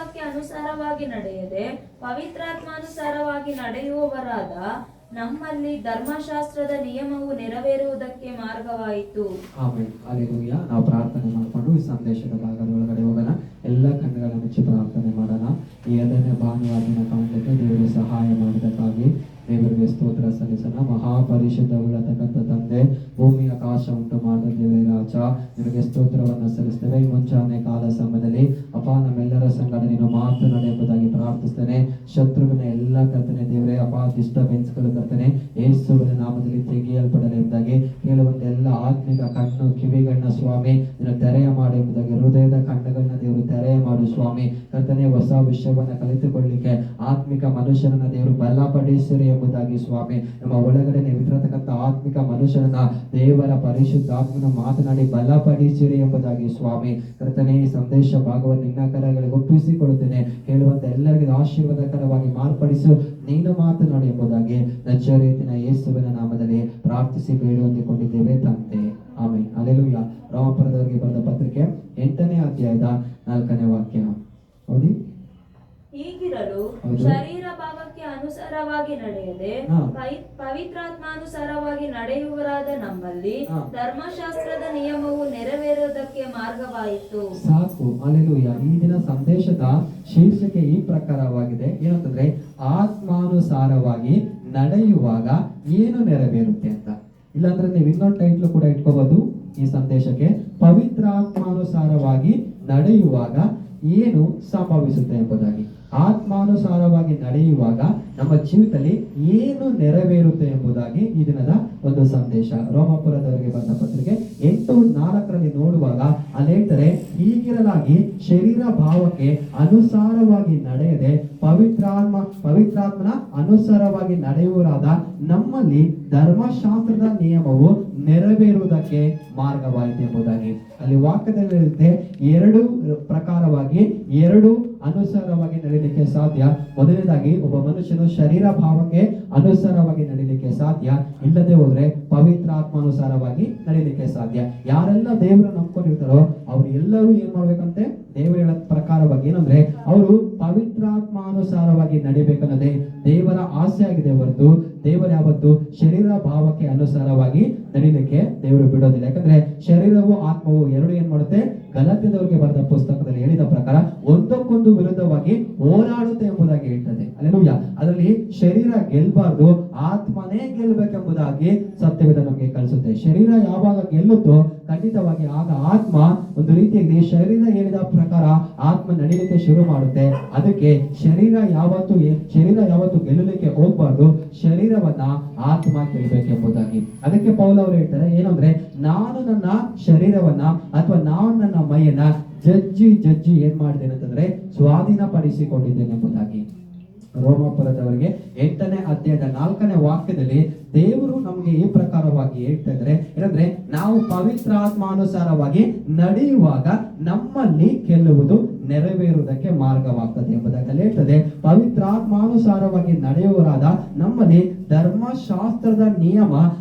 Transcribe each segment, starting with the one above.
ನಾಮಕ್ಕೆ ಅನುಸಾರವಾಗಿ ನಡೆಯದೆ ಪವಿತ್ರಾತ್ಮಾನುಸಾರವಾಗಿ ನಡೆಯುವವರಾದ ನಮ್ಮಲ್ಲಿ ಧರ್ಮಶಾಸ್ತ್ರದ ನಿಯಮವು ನೆರವೇರುವುದಕ್ಕೆ ಮಾರ್ಗವಾಯಿತು. ಆಮೇಲೆ ಅಲ್ಲೆಲೂಯಾ. ನಾವು ಪ್ರಾರ್ಥನೆ ಮಾಡಿಕೊಂಡು ಈ ಸಂದೇಶದ ಭಾಗದ ಒಳಗಡೆ ಹೋಗೋಣ. ಎಲ್ಲ ಕಣ್ಣುಗಳನ್ನು ಮುಚ್ಚಿ ಪ್ರಾರ್ಥನೆ ಮಾಡೋಣ. ಈ 2ನೇ ಭಾನುವಾರ ಕಾಣಲಿಕ್ಕೆ ದೇವರು ಸಹಾಯ ಮಾಡಿದಕ್ಕಾಗಿ ದೇವರಿಗೆ ಸ್ತೋತ್ರ ಸಲ್ಲಿಸೋಣ. ಮಹಾಪರಿಶುದ್ಧವುಳ್ಳತಕ್ಕಂಥ ತಂದೆ, ಭೂಮಿ ಆಕಾಶ ಉಂಟು ಮಾಡಿದ ದೇವರೇ ರಾಜ, ನಿಮಗೆ ಸ್ತೋತ್ರವನ್ನು ಸಲ್ಲಿಸ್ತೇವೆ. ಈ ಮುಂಚಾನೆ ಕಾಲ ಸಮಯದಲ್ಲಿ ಅಪ್ಪ ನಮ್ಮೆಲ್ಲರ ಸಂಗಡ ನೀನು ಮಾತನಾಡಿ ಎಂಬುದಾಗಿ ಪ್ರಾರ್ಥಿಸ್ತೇನೆ. ಶತ್ರುವಿನ ಎಲ್ಲ ಕರ್ತನೆ ದೇವರೇ ಅಪ್ಪ ಡಿಸ್ಟರ್ಬೆನ್ಸ್ಗಳು ಕರ್ತನೆ ಯೇಸುವಿನ ನಾಮದಲ್ಲಿ ತೆಗೆಯಲ್ಪಡಲಿ ಎಂಬುದಾಗಿ ಹೇಳುವಂತ ಎಲ್ಲ ಆತ್ಮಿಕ ಕಣ್ಣು ಕಿವಿಗಳನ್ನ ಸ್ವಾಮಿ ನೀನು ತೆರೆಯ ಮಾಡಿ ಎಂಬುದಾಗಿ ಹೃದಯದ ಕಣ್ಣುಗಳನ್ನ ದೇವರು ತೆರೆಯ ಮಾಡು ಸ್ವಾಮಿ. ಕರ್ತನೆ ಹೊಸ ವಿಷಯವನ್ನ ಕಲಿತುಕೊಳ್ಳಿಕ್ಕೆ ಆತ್ಮಿಕ ಮನುಷ್ಯರನ್ನ ದೇವರು ಬಲಪಡಿಸಿರಿ ಎಂಬುದಾಗಿ ಸ್ವಾಮಿ. ನಮ್ಮ ಒಳಗಡೆ ನೀವಿರತಕ್ಕಂಥ ಆತ್ಮಿಕ ಮನುಷ್ಯರನ್ನ ದೇವರ ಪರಿಶುದ್ಧಾತ್ಮನ ಮಾತನಾಡಿ ಬಲಪಡಿಸಿರಿ ಎಂಬುದಾಗಿ ಸ್ವಾಮಿ. ಕರ್ತನೆ ಈ ಸಂದೇಶ ಭಾಗವನ್ನು ನಿನ್ನ ಕರಗಳಿಗೆ ಒಪ್ಪಿಸಿಕೊಳ್ಳುತ್ತೇನೆ. ಹೇಳುವಂತ ಎಲ್ಲರಿಗೂ ಆಶೀರ್ವಾದಕರವಾಗಿ ಮಾರ್ಪಡಿಸು, ನೀನು ಮಾತನಾಡಿ ಎಂಬುದಾಗಿ ನಜರೇತಿನ ಯೇಸುವಿನ ನಾಮದಲ್ಲಿ ಪ್ರಾರ್ಥಿಸಿ ಬೇಡಿ ಹೊಂದಿಕೊಂಡಿದ್ದೇವೆ ತಂದೆ, ಆಮೆನ್. ಹಲ್ಲೆಲೂಯಾ. ರೋಮಾಪುರದವರಿಗೆ ಬರೆದ ಪತ್ರಿಕೆ 8ನೇ ಅಧ್ಯಾಯದ 4ನೇ ವಾಕ್ಯ ಹೌದಿ. ಹೀಗಿರಲು ಶರೀರ ಭಾವಕ್ಕೆ ಅನುಸಾರವಾಗಿ ನಡೆಯದೆ ಪವಿತ್ರಾತ್ಮಾನುಸಾರವಾಗಿ ನಡೆಯುವರಾದ ನಮ್ಮಲ್ಲಿ ಧರ್ಮಶಾಸ್ತ್ರದ ನಿಯಮವು ನೆರವೇರುವುದಕ್ಕೆ ಮಾರ್ಗವಾಯಿತು. ಸಾಕು. ಹಲ್ಲೆಲೂಯಾ. ಈ ದಿನ ಸಂದೇಶದ ಶೀರ್ಷಿಕೆ ಈ ಪ್ರಕಾರವಾಗಿದೆ. ಏನಂತಂದ್ರೆ ಆತ್ಮಾನುಸಾರವಾಗಿ ನಡೆಯುವಾಗ ಏನು ನೆರವೇರುತ್ತೆ ಅಂತ. ಇಲ್ಲಾಂದ್ರೆ ನೀವು ಇನ್ನೊಂದು ಟೈಟ್ಲು ಕೂಡ ಇಟ್ಕೋಬಹುದು ಈ ಸಂದೇಶಕ್ಕೆ, ಪವಿತ್ರಾತ್ಮಾನುಸಾರವಾಗಿ ನಡೆಯುವಾಗ ಏನು ಸಂಭವಿಸುತ್ತೆ ಎಂಬುದಾಗಿ. ಆತ್ಮಾನುಸಾರವಾಗಿ ನಡೆಯುವಾಗ ನಮ್ಮ ಜೀವಿತದಲ್ಲಿ ಏನು ನೆರವೇರುತ್ತೆ ಎಂಬುದಾಗಿ ಈ ದಿನದ ಒಂದು ಸಂದೇಶ. ರೋಮಾಪುರದವರಿಗೆ ಬಂದ ಪತ್ರಿಕೆ 8:4 ನೋಡುವಾಗ ಅಲ್ಲಿ ಹೇಳ್ತಾರೆ, ಹೀಗಿರಲಾಗಿ ಶರೀರ ಭಾವಕ್ಕೆ ಅನುಸಾರವಾಗಿ ನಡೆಯದೆ ಪವಿತ್ರಾತ್ಮನ ಅನುಸಾರವಾಗಿ ನಡೆಯುವರಾದ ನಮ್ಮಲ್ಲಿ ಧರ್ಮಶಾಸ್ತ್ರದ ನಿಯಮವು ನೆರವೇರುವುದಕ್ಕೆ ಮಾರ್ಗವಾಯಿತು ಎಂಬುದಾಗಿ. ಅಲ್ಲಿ ವಾಕ್ಯದಲ್ಲಿ ಇರುತ್ತೆ, 2 ಪ್ರಕಾರವಾಗಿ 2 ಅನುಸಾರವಾಗಿ ನಡೀಲಿಕ್ಕೆ ಸಾಧ್ಯ. ಮೊದಲನೇದಾಗಿ ಒಬ್ಬ ಮನುಷ್ಯನು ಶರೀರ ಭಾವಕ್ಕೆ ಅನುಸಾರವಾಗಿ ನಡೀಲಿಕ್ಕೆ ಸಾಧ್ಯ, ಇಲ್ಲದೆ ಹೋದ್ರೆ ಪವಿತ್ರಾತ್ಮಾನುಸಾರವಾಗಿ ನಡೀಲಿಕ್ಕೆ ಸಾಧ್ಯ. ಯಾರೆಲ್ಲ ದೇವರು ನಂಬ್ಕೊಂಡಿರ್ತಾರೋ ಅವ್ರು ಎಲ್ಲರೂ ಏನ್ ಮಾಡ್ಬೇಕಂತೆ, ದೇವರ ಹೇಳ ಪ್ರಕಾರವಾಗಿ ಏನಂದ್ರೆ ಅವರು ಪವಿತ್ರಾತ್ಮಾನುಸಾರವಾಗಿ ನಡಿಬೇಕನ್ನೋದೇ ದೇವರ ಆಸೆ ಆಗಿದೆ ಹೊರತು ದೇವರ ಯಾವತ್ತು ಶರೀರ ಭಾವಕ್ಕೆ ಅನುಸಾರವಾಗಿ ನಡಿಲಿಕ್ಕೆ ದೇವರು ಬಿಡೋದಿಲ್ಲ. ಯಾಕಂದ್ರೆ ಶರೀರವು ಆತ್ಮವು 2 ಏನ್ ಮಾಡುತ್ತೆ, ಗಲಾತ್ಯದವರಿಗೆ ಬರೆದ ಪುಸ್ತಕದಲ್ಲಿ ಹೇಳಿದ ಪ್ರಕಾರ ಒಂದಕ್ಕೊಂದು ವಿರುದ್ಧವಾಗಿ ಹೋರಾಡುತ್ತೆ ಎಂಬುದಾಗಿ ಹೇಳ್ತದೆ. ಹಲ್ಲೆಲೂಯಾ. ಅದರಲ್ಲಿ ಶರೀರ ಗೆಲ್ಬಾರ್ದು, ಆತ್ಮನೇ ಗೆಲ್ಬೇಕೆಂಬುದಾಗಿ ಸತ್ಯವೇದ ನಮಗೆ ಕಲಿಸುತ್ತೆ. ಶರೀರ ಯಾವಾಗ ಗೆಲ್ಲುತ್ತೋ ಖಂಡಿತವಾಗಿ ಆಗ ಆತ್ಮ ಒಂದು ರೀತಿಯಲ್ಲಿ ಶರೀರ ಹೇಳಿದ ಪ್ರಕಾರ ಆತ್ಮ ನಡೀಲಿಕ್ಕೆ ಶುರು ಮಾಡುತ್ತೆ. ಅದಕ್ಕೆ ಶರೀರ ಯಾವತ್ತು ಗೆಲ್ಲಲಿಕ್ಕೆ ಹೋಗ್ಬಾರ್ದು, ಶರೀರವನ್ನ ಆತ್ಮ ಗೆಲ್ಬೇಕೆಂಬುದಾಗಿ. ಅದಕ್ಕೆ ಪೌಲ ಅವರು ಹೇಳ್ತಾರೆ ಏನಂದ್ರೆ, ನಾನು ನನ್ನ ಶರೀರವನ್ನ ಅಥವಾ ನಾನು ನನ್ನ ಮೈಯನ್ನ ಜಜ್ಜಿ ಏನ್ ಮಾಡಿದ್ದೇನೆ ಅಂತಂದ್ರೆ ಸ್ವಾಧೀನ ಪಡಿಸಿಕೊಂಡಿದ್ದೇನೆ ಎಂಬುದಾಗಿ. ರೋಮಾಪುರದವರಿಗೆ 8ನೇ ಅಧ್ಯಾಯದ 4ನೇ ವಾಕ್ಯದಲ್ಲಿ ದೇವರು ನಮಗೆ ಈ ಪ್ರಕಾರವಾಗಿ ಹೇಳ್ತಾ ಇದ್ದಾರೆ ಏನಂದ್ರೆ, ನಾವು ಪವಿತ್ರಾತ್ಮಾನುಸಾರವಾಗಿ ನಡೆಯುವಾಗ ನಮ್ಮಲ್ಲಿ ಗೆಲ್ಲುವುದು ನೆರವೇರುವುದಕ್ಕೆ ಮಾರ್ಗವಾಗ್ತದೆ ಎಂಬುದಾಗಿ ಹೇಳ್ತದೆ. ಪವಿತ್ರಾತ್ಮಾನುಸಾರವಾಗಿ ನಡೆಯುವರಾದ ನಮ್ಮಲ್ಲಿ ಧರ್ಮಶಾಸ್ತ್ರದ ನಿಯಮ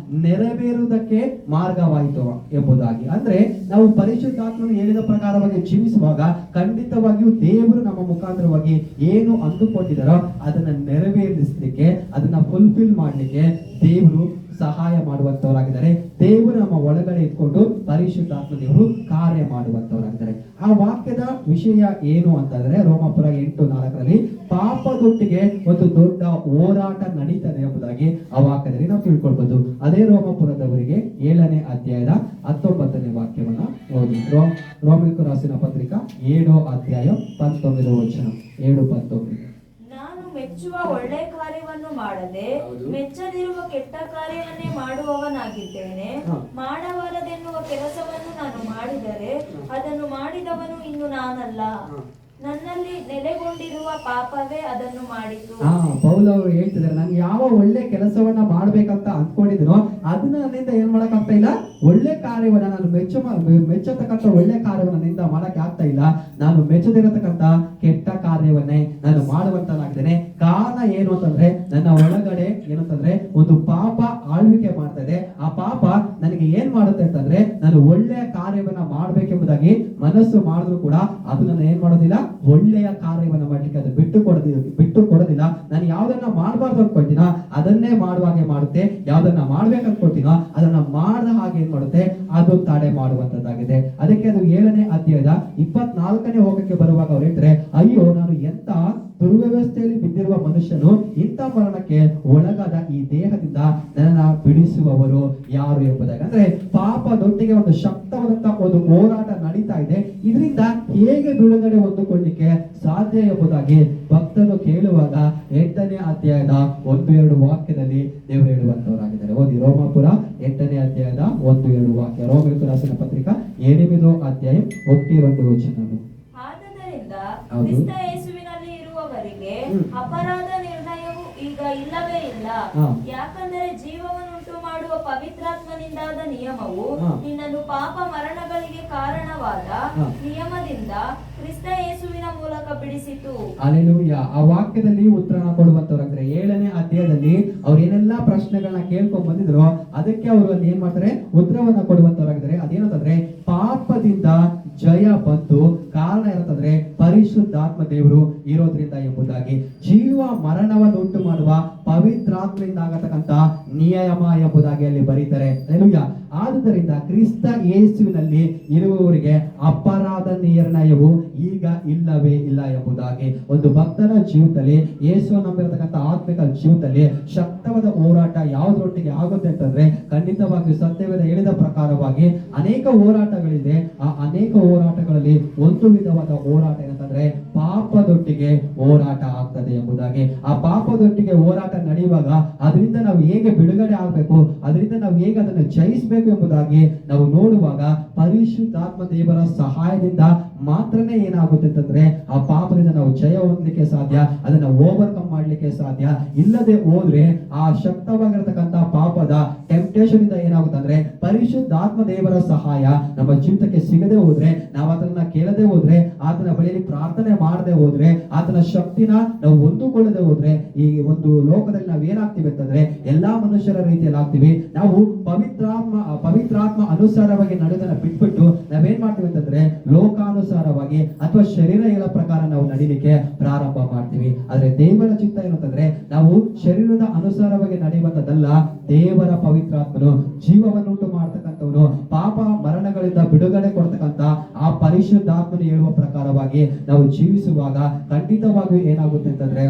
ನೆರವೇರುವುದಕ್ಕೆ ಮಾರ್ಗವಾಯಿತು ಎಂಬುದಾಗಿ. ಅಂದ್ರೆ ನಾವು ಪರಿಶುದ್ಧಾತ್ಮನು ಹೇಳಿದ ಪ್ರಕಾರವಾಗಿ ಜೀವಿಸುವಾಗ ಖಂಡಿತವಾಗಿಯೂ ದೇವರು ನಮ್ಮ ಮುಖಾಂತರವಾಗಿ ಏನು ಅಂದುಕೊಂಡಿದ್ದಾರೋ ಅದನ್ನ ನೆರವೇರಿಸಲಿಕ್ಕೆ, ಅದನ್ನ ಫುಲ್ಫಿಲ್ ಮಾಡ್ಲಿಕ್ಕೆ ದೇವರು ಸಹಾಯ ಮಾಡುವಂತವರಾಗಿದ್ದಾರೆ. ದೇವರು ನಮ್ಮ ಒಳಗಡೆ ಇಟ್ಕೊಂಡು ಪರಿಶುದ್ಧಾತ್ಮ ದೇವರು ಕಾರ್ಯ ಮಾಡುವಂತವರಾಗಿದ್ದಾರೆ. ಆ ವಾಕ್ಯದ ವಿಷಯ ಏನು ಅಂತಂದ್ರೆ, ರೋಮಾಪುರ 8:4 ಪಾಪದೊಟ್ಟಿಗೆ ಒಂದು ದೊಡ್ಡ ಹೋರಾಟ ನಡೀತದೆ ಎಂಬುದಾಗಿ ಆ ವಾಕ್ಯದಲ್ಲಿ ನಾವು ತಿಳ್ಕೊಳ್ಬಹುದು. ಅದೇ ರೋಮಾಪುರದವರಿಗೆ 7ನೇ ಅಧ್ಯಾಯದ 19ನೇ ವಾಕ್ಯವನ್ನ ಓದಿ. ರೋಮಿಲ್ಕು ರಾಸಿನ ಪತ್ರಿಕಾ 7 ಅಧ್ಯಾಯ 19 ವಚನ. 7:19. ಮೆಚ್ಚುವ ಒಳ್ಳೆ ಕಾರ್ಯವನ್ನು ಮಾಡದೆ ಮೆಚ್ಚದಿರುವ ಕೆಟ್ಟ ಕಾರ್ಯವನ್ನೇ ಮಾಡುವವನಾಗಿದ್ದೇನೆ. ಮಾಡಬಾರದೆನ್ನುವ ಕೆಲಸವನ್ನು ನಾನು ಮಾಡಿದರೆ ಅದನ್ನು ಮಾಡಿದವನು ಇನ್ನು ನಾನಲ್ಲ, ನನ್ನಲ್ಲಿ ನೆಲೆಗೊಂಡಿರುವ ಪಾಪವೇ ಅದನ್ನು ಮಾಡಿತು. ಪೌಲ ಅವರು ಹೇಳ್ತಿದ್ದಾರೆ, ನಾನು ಯಾವ ಒಳ್ಳೆ ಕೆಲಸವನ್ನ ಮಾಡ್ಬೇಕಂತ ಅಂದ್ಕೊಂಡಿದ್ದೀನೋ ಅದನ್ನ ನನ್ನಿಂದ ಏನ್ ಮಾಡಕ್ ಆಗ್ತಾ ಇಲ್ಲ. ಒಳ್ಳೆ ಕಾರ್ಯವನ್ನ ನಾನು ಮೆಚ್ಚತಕ್ಕಂಥ ಒಳ್ಳೆ ಕಾರ್ಯವನ್ನ ನನ್ನಿಂದ ಮಾಡಕ್ ಆಗ್ತಾ ಇಲ್ಲ. ನಾನು ಮೆಚ್ಚದಿರತಕ್ಕಂತ ಕೆಟ್ಟ ಕಾರ್ಯವನ್ನೇ ನಾನು ಮಾಡುವಂತನಾಗಿದ್ದೇನೆ. ಕಾರಣ ಏನು ಅಂತಂದ್ರೆ, ನನ್ನ ಒಳಗಡೆ ಏನಂತಂದ್ರೆ ಒಂದು ಪಾಪ ಆಳ್ವಿಕೆ ಮಾಡ್ತಾ ಇದೆ. ಆ ಪಾಪ ನನಗೆ ನನಗೆ ಏನ್ ಮಾಡುತ್ತೆ ಅಂತಂದ್ರೆ ನಾನು ಒಳ್ಳೆಯ ಕಾರ್ಯವನ್ನ ಮಾಡ್ಬೇಕೆಂಬುದಾಗಿ ಮನಸ್ಸು ಮಾಡಿದ್ರು ಕೂಡ ಅದು ನನ್ನ ಏನ್ ಮಾಡೋದಿಲ್ಲ, ಒಳ್ಳೆಯ ಕಾರ್ಯವನ್ನ ಮಾಡ್ಲಿಕ್ಕೆ ಅದು ಬಿಟ್ಟು ಕೊಡೋದಿಲ್ಲ. ನಾನು ಯಾವ್ದನ್ನ ಮಾಡ್ಬಾರ್ದು ಅನ್ಕೊಳ್ತೀನೋ ಅದನ್ನೇ ಮಾಡುವ ಹಾಗೆ ಮಾಡುತ್ತೆ, ಯಾವ್ದನ್ನ ಮಾಡ್ಬೇಕು ಅನ್ಕೊಳ್ತೀನೋ ಅದನ್ನ ಮಾಡದ ಹಾಗೆ ಏನ್ ಮಾಡುತ್ತೆ, ಅದು ತಡೆ ಮಾಡುವಂತದ್ದಾಗಿದೆ. ಅದಕ್ಕೆ ಅದು 7ನೇ ಅಧ್ಯಾಯದ 24ನೇ ಹೋಗಕ್ಕೆ ಬರುವಾಗ ಅವ್ರು ಹೇಳ್ತಾರೆ, ಅಯ್ಯೋ ನಾನು ಎಂತ ದುರ್ವ್ಯವಸ್ಥೆಯಲ್ಲಿ ಬಿದ್ದಿರುವ ಮನುಷ್ಯನು, ಇಂಥ ಮರಣಕ್ಕೆ ಒಳಗಾದ ಈ ದೇಹದಿಂದ ನನ್ನ ಬಿಡಿಸುವವರು ಯಾರು ಎಂಬುದಾಗಿ. ಅಂದ್ರೆ ಪಾಪದೊಟ್ಟಿಗೆ ಒಂದು ಶಕ್ತವಾದಂತಹ ಒಂದು ಹೋರಾಟ ನಡೀತಾ ಇದೆ. ಇದರಿಂದ ಹೇಗೆ ಬಿಡುಗಡೆ ಹೊಂದಿಕೊಳ್ಳಿಕ್ಕೆ ಸಾಧ್ಯ ಎಂಬುದಾಗಿ ಭಕ್ತರು ಕೇಳುವಾಗ 8ನೇ ಅಧ್ಯಾಯದ 1-2 ವಾಕ್ಯದಲ್ಲಿ ದೇವರು ಹೇಳುವಂತವರಾಗಿದ್ದಾರೆ. ಓದಿ ರೋಮಾಪುರ 8ನೇ ಅಧ್ಯಾಯದ 1-2 ವಾಕ್ಯ. ರೋಮಿలకు రాసిన పత్రిక 8వ అధ్యాయం 1-2 ವಚನಗಳು. ಆದ್ದರಿಂದ ಕ್ರಿಸ್ತ ಯೇಸುವಿನಲ್ಲಿ ಇರುವವರಿಗೆ ಅಪರಾಧ ನಿರ್ಣಯವು ಈಗ ಇಲ್ಲವೇ ಇಲ್ಲ. ಯಾಕಂದರೆ ಜೀವವನ್ನುಂಟು ಮಾಡುವ ಪವಿತ್ರಾತ್ಮನಿಂದಾದ ನಿಯಮವು ನಿನ್ನನ್ನು ಪಾಪ ಮರಣಗಳಿಗೆ ಕಾರಣವಾದ ನಿಯಮದಿಂದ ಕ್ರಿಸ್ತ ಯೇಸುವಿನ ಮೂಲಕ ಬಿಡಿಸಿತು. ಹಲ್ಲೆಲೂಯಾ. ಆ ವಾಕ್ಯದಲ್ಲಿ ಉತ್ತರ ಕೊಡುವಂತವರಾಗಿದ್ದಾರೆ. 7ನೇ ಅಧ್ಯಾಯದಲ್ಲಿ ಅವ್ರು ಏನೆಲ್ಲಾ ಪ್ರಶ್ನೆಗಳನ್ನ ಕೇಳ್ಕೊಂಡ್ ಬಂದಿದ್ರು ಅದಕ್ಕೆ ಅವರು ಅಲ್ಲಿ ಏನ್ ಮಾಡ್ತಾರೆ, ಉತ್ತರವನ್ನ ಕೊಡುವಂತವರಾಗಿದ್ದಾರೆ. ಅದೇನಂತಂದ್ರೆ ಪಾಪದಿಂದ ಜಯ ಬಂದು ಕಾರಣ ಏನಂತಂದ್ರೆ ಪರಿಶುದ್ಧಾತ್ಮ ದೇವರು ಇರೋದ್ರಿಂದ ಎಂಬುದಾಗಿ, ಜೀವ ಮರಣವನ್ನು ಉಂಟು ಮಾಡುವ ಪವಿತ್ರಾತ್ಮದಿಂದ ಆಗತಕ್ಕಂತ ನಿಯಮ ಎಂಬುದಾಗಿ ಅಲ್ಲಿ ಬರೀತಾರೆ. ಹಲ್ಲೆಲೂಯಾ. ಆದುದರಿಂದ ಕ್ರಿಸ್ತ ಯೇಸುವಿನಲ್ಲಿ ಇರುವವರಿಗೆ ಅಪರಾಧ ನಿರ್ಣಯವು ಈಗ ಇಲ್ಲವೇ ಇಲ್ಲ ಎಂಬುದಾಗಿ. ಒಂದು ಭಕ್ತನ ಜೀವಿತದಲ್ಲಿ, ಯೇಸು ನಂಬಿರತಕ್ಕಂಥ ಆತ್ಮಿಕ ಜೀವಿತದಲ್ಲಿ ಶಕ್ತವಾದ ಹೋರಾಟ ಯಾವುದರೊಟ್ಟಿಗೆ ಆಗುತ್ತೆ ಅಂತಂದ್ರೆ ಖಂಡಿತವಾಗಿ ಸತ್ಯವೇದ ಹೇಳಿದ ಪ್ರಕಾರವಾಗಿ ಅನೇಕ ಹೋರಾಟಗಳಿದೆ. ಆ ಅನೇಕ ಹೋರಾಟಗಳಲ್ಲಿ ಒಂದು ವಿಧವಾದ ಹೋರಾಟ ಏನಂತಂದ್ರೆ ಪಾಪದೊಟ್ಟಿಗೆ ಹೋರಾಟ ಆಗ್ತದೆ ಎಂಬುದಾಗಿ. ಆ ಪಾಪದೊಟ್ಟಿಗೆ ಹೋರಾಟ ನಡೆಯುವಾಗ ಅದರಿಂದ ನಾವು ಹೇಗೆ ಬಿಡುಗಡೆ ಆಗ್ಬೇಕು, ಅದರಿಂದ ನಾವು ಹೇಗೆ ಅದನ್ನು ಜಯಿಸಬೇಕು ಎಂಬುದಾಗಿ ನಾವು ನೋಡುವಾಗ ಪರಿಶುದ್ಧಾತ್ಮ ದೇವರ ಸಹಾಯದಿಂದ ಮಾತ್ರನೇ ಏನಾಗುತ್ತೆ ಅಂತಂದ್ರೆ ಆ ಪಾಪದಿಂದ ನಾವು ಜಯ ಹೊಂದಲಿಕ್ಕೆ ಸಾಧ್ಯ, ಅದನ್ನ ಓವರ್ಕಮ್ ಮಾಡ್ಲಿಕ್ಕೆ ಸಾಧ್ಯ. ಇಲ್ಲದೆ ಹೋದ್ರೆ ಆ ಶಕ್ತವಾಗಿರತಕ್ಕಂತ ಪಾಪದ ಟೆಂಪ್ಟೇಷನ್ ಇಂದ ಏನಾಗುತ್ತೆ ಅಂದ್ರೆ ಪರಿಶುದ್ಧಾತ್ಮ ದೇವರ ಸಹಾಯ ನಮ್ಮ ಜೀವಿತಕ್ಕೆ ಸಿಗದೆ ಹೋದ್ರೆ, ನಾವು ಅದನ್ನ ಕೇಳದೆ ಹೋದ್ರೆ, ಆತನ ಬಳಿಯಲ್ಲಿ ಪ್ರಾರ್ಥನೆ ಮಾಡದೆ ಹೋದ್ರೆ, ಆತನ ಶಕ್ತಿನ ನಾವು ಹೊಂದಿಕೊಳ್ಳದೆ ಹೋದ್ರೆ ಈ ಒಂದು ಲೋಕದಲ್ಲಿ ನಾವ್ ಏನಾಗ್ತೀವಿ ಅಂತಂದ್ರೆ ಎಲ್ಲಾ ಮನುಷ್ಯರ ರೀತಿಯಲ್ಲಿ ಆಗ್ತೀವಿ. ನಾವು ಪವಿತ್ರಾತ್ಮ ಅನುಸಾರವಾಗಿ ನಡೆದನ್ನ ಬಿಟ್ಬಿಟ್ಟು ನಾವೇನ್ ಮಾಡ್ತೀವಿ ಅಂತಂದ್ರೆ ಲೋಕಾನುಸಾರವಾಗಿ ಅಥವಾ ಶರೀರ ಹೇಳೋ ಪ್ರಕಾರ ನಾವು ನಡೀಲಿಕ್ಕೆ ಪ್ರಾರಂಭ ಮಾಡ್ತೀವಿ. ಆದ್ರೆ ದೇವರ ಚಿತ್ತ ಏನಂತಂದ್ರೆ ನಾವು ಶರೀರದ ಅನುಸಾರವಾಗಿ ನಡೆಯುವಂತದ್ದಲ್ಲ, ದೇವರ ಪವಿತ್ರಾತ್ಮನು ಜೀವವನ್ನುಂಟು ಮಾಡ್ತಕ್ಕಂಥವನು, ಪಾಪ ಮರಣಗಳಿಂದ ಬಿಡುಗಡೆ ಕೊಡ್ತಕ್ಕಂಥ ಆ ಪರಿಶುದ್ಧಾತ್ಮನು ಹೇಳುವ ಪ್ರಕಾರವಾಗಿ ನಾವು ಜೀವಿಸುವಾಗ ಖಂಡಿತವಾಗಿಯೂ ಏನಾಗುತ್ತೆ ಅಂತಂದ್ರೆ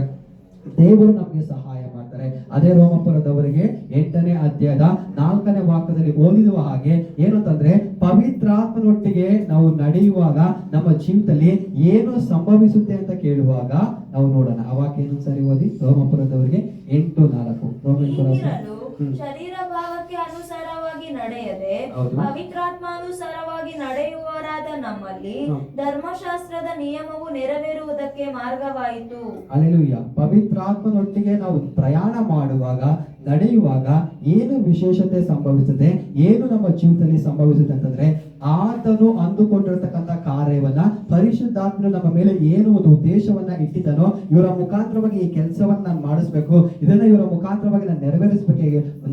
ದೇವರು ನಮಗೆ ಸಹಾಯ ಮಾಡ್ತಾರೆ. ಅದೇ ರೋಮಪುರದವರಿಗೆ 8ನೇ ಅಧ್ಯಾಯದ 4ನೇ ವಾಕ್ಯದಲ್ಲಿ ಓದಿರುವ ಹಾಗೆ ಏನಂತಂದ್ರೆ ಪವಿತ್ರಾತ್ಮನೊಟ್ಟಿಗೆ ನಾವು ನಡೆಯುವಾಗ ನಮ್ಮ ಜೀವಿತದಲ್ಲಿ ಏನು ಸಂಭವಿಸುತ್ತೆ ಅಂತ ಕೇಳುವಾಗ ನಾವು ನೋಡೋಣ. ಆ ವಾಕ್ಯ ಏನು ಸರಿ ಓದಿ. ರೋಮಪುರದವರಿಗೆ 8:4. ಶರೀರ ಭಾವಕ್ಕೆ ಅನುಸಾರವಾಗಿ ನಡೆಯದೆ ಪವಿತ್ರಾತ್ಮಾನುಸಾರವಾಗಿ ನಡೆಯುವವರಾದ ನಮ್ಮಲ್ಲಿ ಧರ್ಮಶಾಸ್ತ್ರದ ನಿಯಮವು ನೆರವೇರುವುದಕ್ಕೆ ಮಾರ್ಗವಾಯಿತು. ಹಲ್ಲೆಲೂಯಾ. ಪವಿತ್ರಾತ್ಮನೊಟ್ಟಿಗೆ ನಾವು ಪ್ರಯಾಣ ಮಾಡುವಾಗ ನಡೆಯುವಾಗ ಏನು ವಿಶೇಷತೆ ಸಂಭವಿಸುತ್ತೆ, ಏನು ನಮ್ಮ ಜೀವಿತದಲ್ಲಿ ಸಂಭವಿಸುತ್ತೆ ಅಂತಂದ್ರೆ ಆತನು ಅಂದುಕೊಂಡಿರ್ತಕ್ಕಂಥ ಕಾರ್ಯವನ್ನ ಪರಿಶುದ್ಧಾತ್ಮನು ನಮ್ಮ ಮೇಲೆ ಏನು ಒಂದು ಉದ್ದೇಶವನ್ನ ಇಟ್ಟಿದ್ದಾನೋ, ಇವರ ಮುಖಾಂತರವಾಗಿ ಈ ಕೆಲಸವನ್ನ ನಾನು ಮಾಡಿಸ್ಬೇಕು, ಇದನ್ನ ಇವರ ಮುಖಾಂತರವಾಗಿ ನಾನು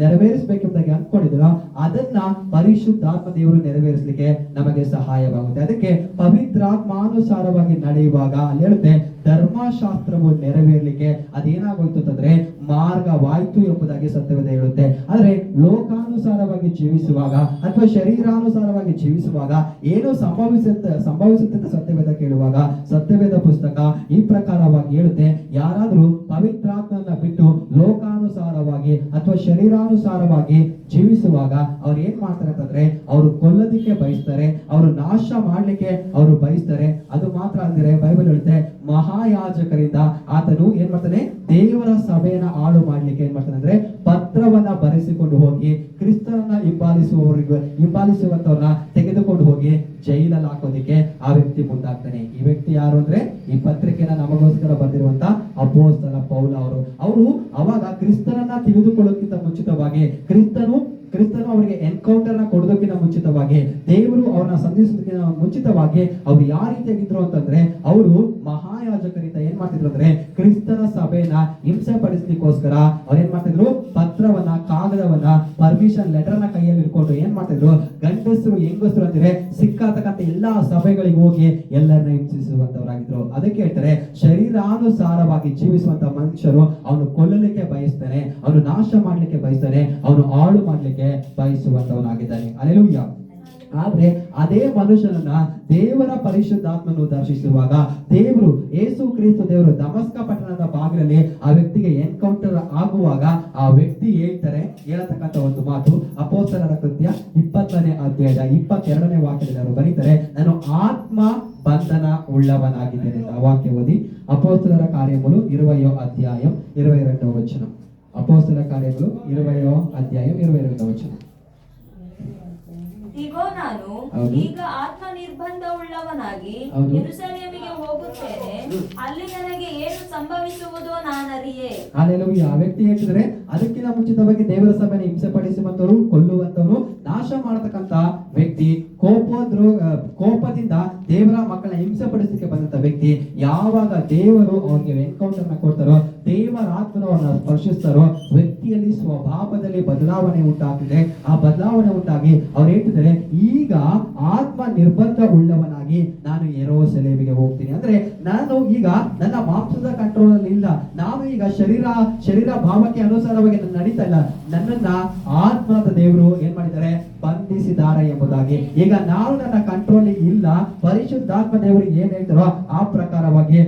ನೆರವೇರಿಸಬೇಕೆಂಬುದಾಗಿ ಅಂದ್ಕೊಂಡಿದ್ದೀನೋ ಅದನ್ನ ಪರಿಶುದ್ಧಾತ್ಮ ದೇವರು ನೆರವೇರಿಸಲಿಕ್ಕೆ ನಮಗೆ ಸಹಾಯವಾಗುತ್ತೆ. ಅದಕ್ಕೆ ಪವಿತ್ರಾತ್ಮಾನುಸಾರವಾಗಿ ನಡೆಯುವಾಗ ಅಲ್ಲಿ ಹೇಳುತ್ತೆ ಧರ್ಮಶಾಸ್ತ್ರವು ನೆರವೇರ್ಲಿಕ್ಕೆ ಅದೇನಾಗೋಯ್ತು ಅಂತಂದ್ರೆ ಮಾರ್ಗವಾಯ್ತು ಎಂಬುದಾಗಿ ಸತ್ಯವೇದ ಹೇಳುತ್ತೆ. ಆದ್ರೆ ಲೋಕಾನುಸಾರವಾಗಿ ಜೀವಿಸುವಾಗ ಅಥವಾ ಶರೀರಾನುಸಾರವಾಗಿ ಜೀವಿಸುವಾಗ ಏನು ಸಂಭವಿಸುತ್ತೆ ಅಂತ ಸತ್ಯವೇದ ಕೇಳುವಾಗ ಸತ್ಯವೇದ ಪುಸ್ತಕ ಈ ಪ್ರಕಾರವಾಗಿ ಹೇಳುತ್ತೆ, ಯಾರಾದ್ರೂ ಪವಿತ್ರಾತ್ಮನ ಬಿಟ್ಟು ಲೋಕಾನುಸಾರವಾಗಿ ಅಥವಾ ಶರೀರಾನುಸಾರವಾಗಿ ಜೀವಿಸುವಾಗ ಅವ್ರು ಏನ್ ಮಾಡ್ತಾರೆ ಅಂತಂದ್ರೆ ಅವರು ಕೊಲ್ಲೋದಿಕ್ಕೆ ಬಯಸ್ತಾರೆ, ಅವರು ನಾಶ ಮಾಡ್ಲಿಕ್ಕೆ ಅವರು ಬಯಸ್ತಾರೆ. ಅದು ಮಾತ್ರ ಅಂದ್ರೆ ಬೈಬಲ್ ಹೇಳುತ್ತೆ ಮಹಾಯಾಜಕರಿಂದ ಆತನು ಏನ್ ಮಾಡ್ತಾನೆ, ದೇವರ ಸಭೆಯನ್ನ ಹಾಳು ಮಾಡ್ಲಿಕ್ಕೆ ಏನ್ ಮಾಡ್ತಾನೆ ಅಂದ್ರೆ ಪತ್ರವನ್ನ ಬರೆಸಿಕೊಂಡು ಹೋಗಿ ಕ್ರಿಸ್ತನನ್ನ ಹಿಂಬಾಲಿಸುವಂತವ್ರನ್ನ ತೆಗೆದುಕೊಂಡು ಹೋಗಿ ಜೈಲಲ್ಲಿ ಹಾಕೋದಿಕ್ಕೆ ಆ ವ್ಯಕ್ತಿ ಮುಂದಾಗ್ತಾನೆ. ಈ ವ್ಯಕ್ತಿ ಯಾರು ಅಂದ್ರೆ ಈ ಪತ್ರಿಕೆನ ನಮಗೋಸ್ಕರ ಬರೆದಿರುವಂತ ಅಪೊಸ್ತಲ ಪೌಲ ಅವರು ಅವಾಗ ಕ್ರಿಸ್ತನನ್ನ ತಿಳಿದುಕೊಳ್ಳೋಕ್ಕಿಂತ ಮುಂಚಿತವಾಗಿ ಕ್ರಿಸ್ತನು ಅವರಿಗೆ ಎನ್ಕೌಂಟರ್ ನ ಕೊಡೋದಕ್ಕಿಂತ ಮುಂಚಿತವಾಗಿ, ದೇವರು ಅವ್ರನ್ನ ಸಂಧಿಸೋದಕ್ಕಿಂತ ಮುಂಚಿತವಾಗಿ ಅವ್ರು ಯಾವ ರೀತಿಯಾಗಿದ್ರು ಅಂತಂದ್ರೆ, ಅವರು ಮಹಾಯಾಜಕರಿಂದ ಏನ್ ಮಾಡ್ತಿದ್ರು ಅಂದ್ರೆ ಕ್ರಿಸ್ತನ ಸಭೆನ ಹಿಂಸೆ ಪಡಿಸ್ಲಿಕ್ಕೋಸ್ಕರ ಅವ್ರು ಏನ್ ಮಾಡ್ತಿದ್ರು, ಪತ್ರವನ್ನ, ಕಾಗದವನ್ನ, ಪರ್ಮಿಷನ್ ಲೆಟರ್ ನ ಕೈಯಲ್ಲಿ ಇಟ್ಕೊಂಡು ಏನ್ ಮಾಡ್ತಿದ್ರು, ಗಂಡಸರು ಹೆಂಗಸರು ಅಂದ್ರೆ ಸಿಕ್ಕಾತಕ್ಕಂತ ಎಲ್ಲಾ ಸಭೆಗಳಿಗೆ ಹೋಗಿ ಎಲ್ಲರನ್ನ ಹಿಂಸಿಸುವಂತವರಾಗಿದ್ರು. ಅದಕ್ಕೆ ಹೇಳ್ತಾರೆ, ಶರೀರಾನುಸಾರವಾಗಿ ಜೀವಿಸುವಂತ ಮನುಷ್ಯರು ಅವನು ಕೊಲ್ಲಲಿಕ್ಕೆ ಬಯಸ್ತಾನೆ, ಅವನು ನಾಶ ಮಾಡ್ಲಿಕ್ಕೆ ಬಯಸ್ತಾನೆ, ಅವನು ಹಾಳು ಮಾಡ್ಲಿಕ್ಕೆ ಬಯಸುವಂತವನಾಗಿದ್ದಾನೆ. ಹಲ್ಲೆಲೂಯಾ. ಆದ್ರೆ ಅದೇ ಮನುಷ್ಯನನ್ನ ದೇವರ ಪರಿಶುದ್ಧಾತ್ಮನು ದರ್ಶಿಸುವಾಗ, ದೇವರು ಯೇಸು ಕ್ರಿಸ್ತ ದೇವರು ದಮಸ್ಕ ಪಟ್ಟಣದ ಬಾಗಿಲಲ್ಲಿ ಆ ವ್ಯಕ್ತಿಗೆ ಎನ್ಕೌಂಟರ್ ಆಗುವಾಗ ಆ ವ್ಯಕ್ತಿ ಹೇಳತಕ್ಕಂತ ಒಂದು ಮಾತು ಅಪೊಸ್ತಲರ ಕೃತ್ಯ 20ನೇ ಅಧ್ಯಾಯದ 22ನೇ ವಾಕ್ಯದಲ್ಲಿ ಅವರು ಬರೀತಾರೆ, ನಾನು ಆತ್ಮ ಬಂಧನ ಉಳ್ಳವನಾಗಿದ್ದೇನೆ. ಆ ವಾಕ್ಯ ಓದಿ. ಅಪೊಸ್ತಲರ ಕಾರ್ಯಗಳು 20ನೇ ಅಧ್ಯಾಯ 22ನೇ ವಚನ. ಅಪೊಸ್ತಲರ ಕಾರ್ಯಗಳು 20ನೇ ಅಧ್ಯಾಯ 22ನೇ ವಚನ. ಇಗೋ, ನಾನು ಈಗ ಆತ್ಮ ನಿರ್ಬಂಧ ಉಳ್ಳವನಾಗಿ ಯೆರೂಸಲೇಮಿಗೆ ಹೋಗುತ್ತೇನೆ, ಅಲ್ಲಿ ನನಗೆ ಏನು ಸಂಭವಿಸುವುದೋ ನಾನರಿಯೆ. ಹಲ್ಲೆಲೂಯಾ. ಆ ವ್ಯಕ್ತಿ ಹೇಳ್ತಿದ್ರೆ, ಅದಕ್ಕಿಂತ ಮುಂಚಿತವಾಗಿ ದೇವರ ಸಭೆಯನ್ನು ಹಿಂಸೆ ಪಡಿಸುವಂತವರು, ಕೊಲ್ಲುವಂತವರು, ನಾಶ ಮಾಡತಕ್ಕಂತ ವ್ಯಕ್ತಿ, ಕೋಪದಿಂದ ದೇವರ ಮಕ್ಕಳನ್ನ ಹಿಂಸೆ ಪಡಿಸಲಿಕ್ಕೆ ಬಂದಂತ ವ್ಯಕ್ತಿ, ಯಾವಾಗ ದೇವರು ಅವನಿಗೆ ಎನ್ಕೌಂಟರ್ ನ ಕೊಡ್ತಾರೋ, ದೇವರ ಆತ್ಮನವನ್ನ ಸ್ಪರ್ಶಿಸ್ತಾರೋ, ವ್ಯಕ್ತಿಯಲ್ಲಿ ಸ್ವಭಾವದಲ್ಲಿ ಬದಲಾವಣೆ ಉಂಟಾಗ್ತಿದೆ. ಆ ಬದಲಾವಣೆ ಉಂಟಾಗಿ ಅವ್ರು ಹೇಳ್ತಿದ್ದಾರೆ, ಈಗ ಆತ್ಮ ನಿರ್ಬಂಧ ಉಳ್ಳವನಾಗಿ ನಾನು ಯೆರೂಸಲೇಮಿಗೆ ಹೋಗ್ತೀನಿ. ಅಂದ್ರೆ ನಾನು ಈಗ ನನ್ನ ಮಾಂಸದ ಕಂಟ್ರೋಲ್ ಅಲ್ಲಿ ಇಲ್ಲ, ನಾನು ಈಗ ಶರೀರ ಭಾವಕ್ಕೆ ಅನುಸಾರವಾಗಿ ನಾನು ನಡೀತಾ ಇಲ್ಲ, ನನ್ನನ್ನ ಆತ್ಮದ ದೇವರು ಏನ್ ಮಾಡಿದ್ದಾರೆ, ಬಂಧಿಸಿದ್ದಾರೆ ಎಂಬುದಾಗಿ. ಈಗ ನಾನು ನನ್ನ ಕಂಟ್ರೋಲ್ ಇಲ್ಲ, ಪರಿಶುದ್ಧಾತ್ಮ ದೇವರು ಏನ್ ಹೇಳ್ತಾರೋ ಆ ಪ್ರಕಾರವಾಗಿ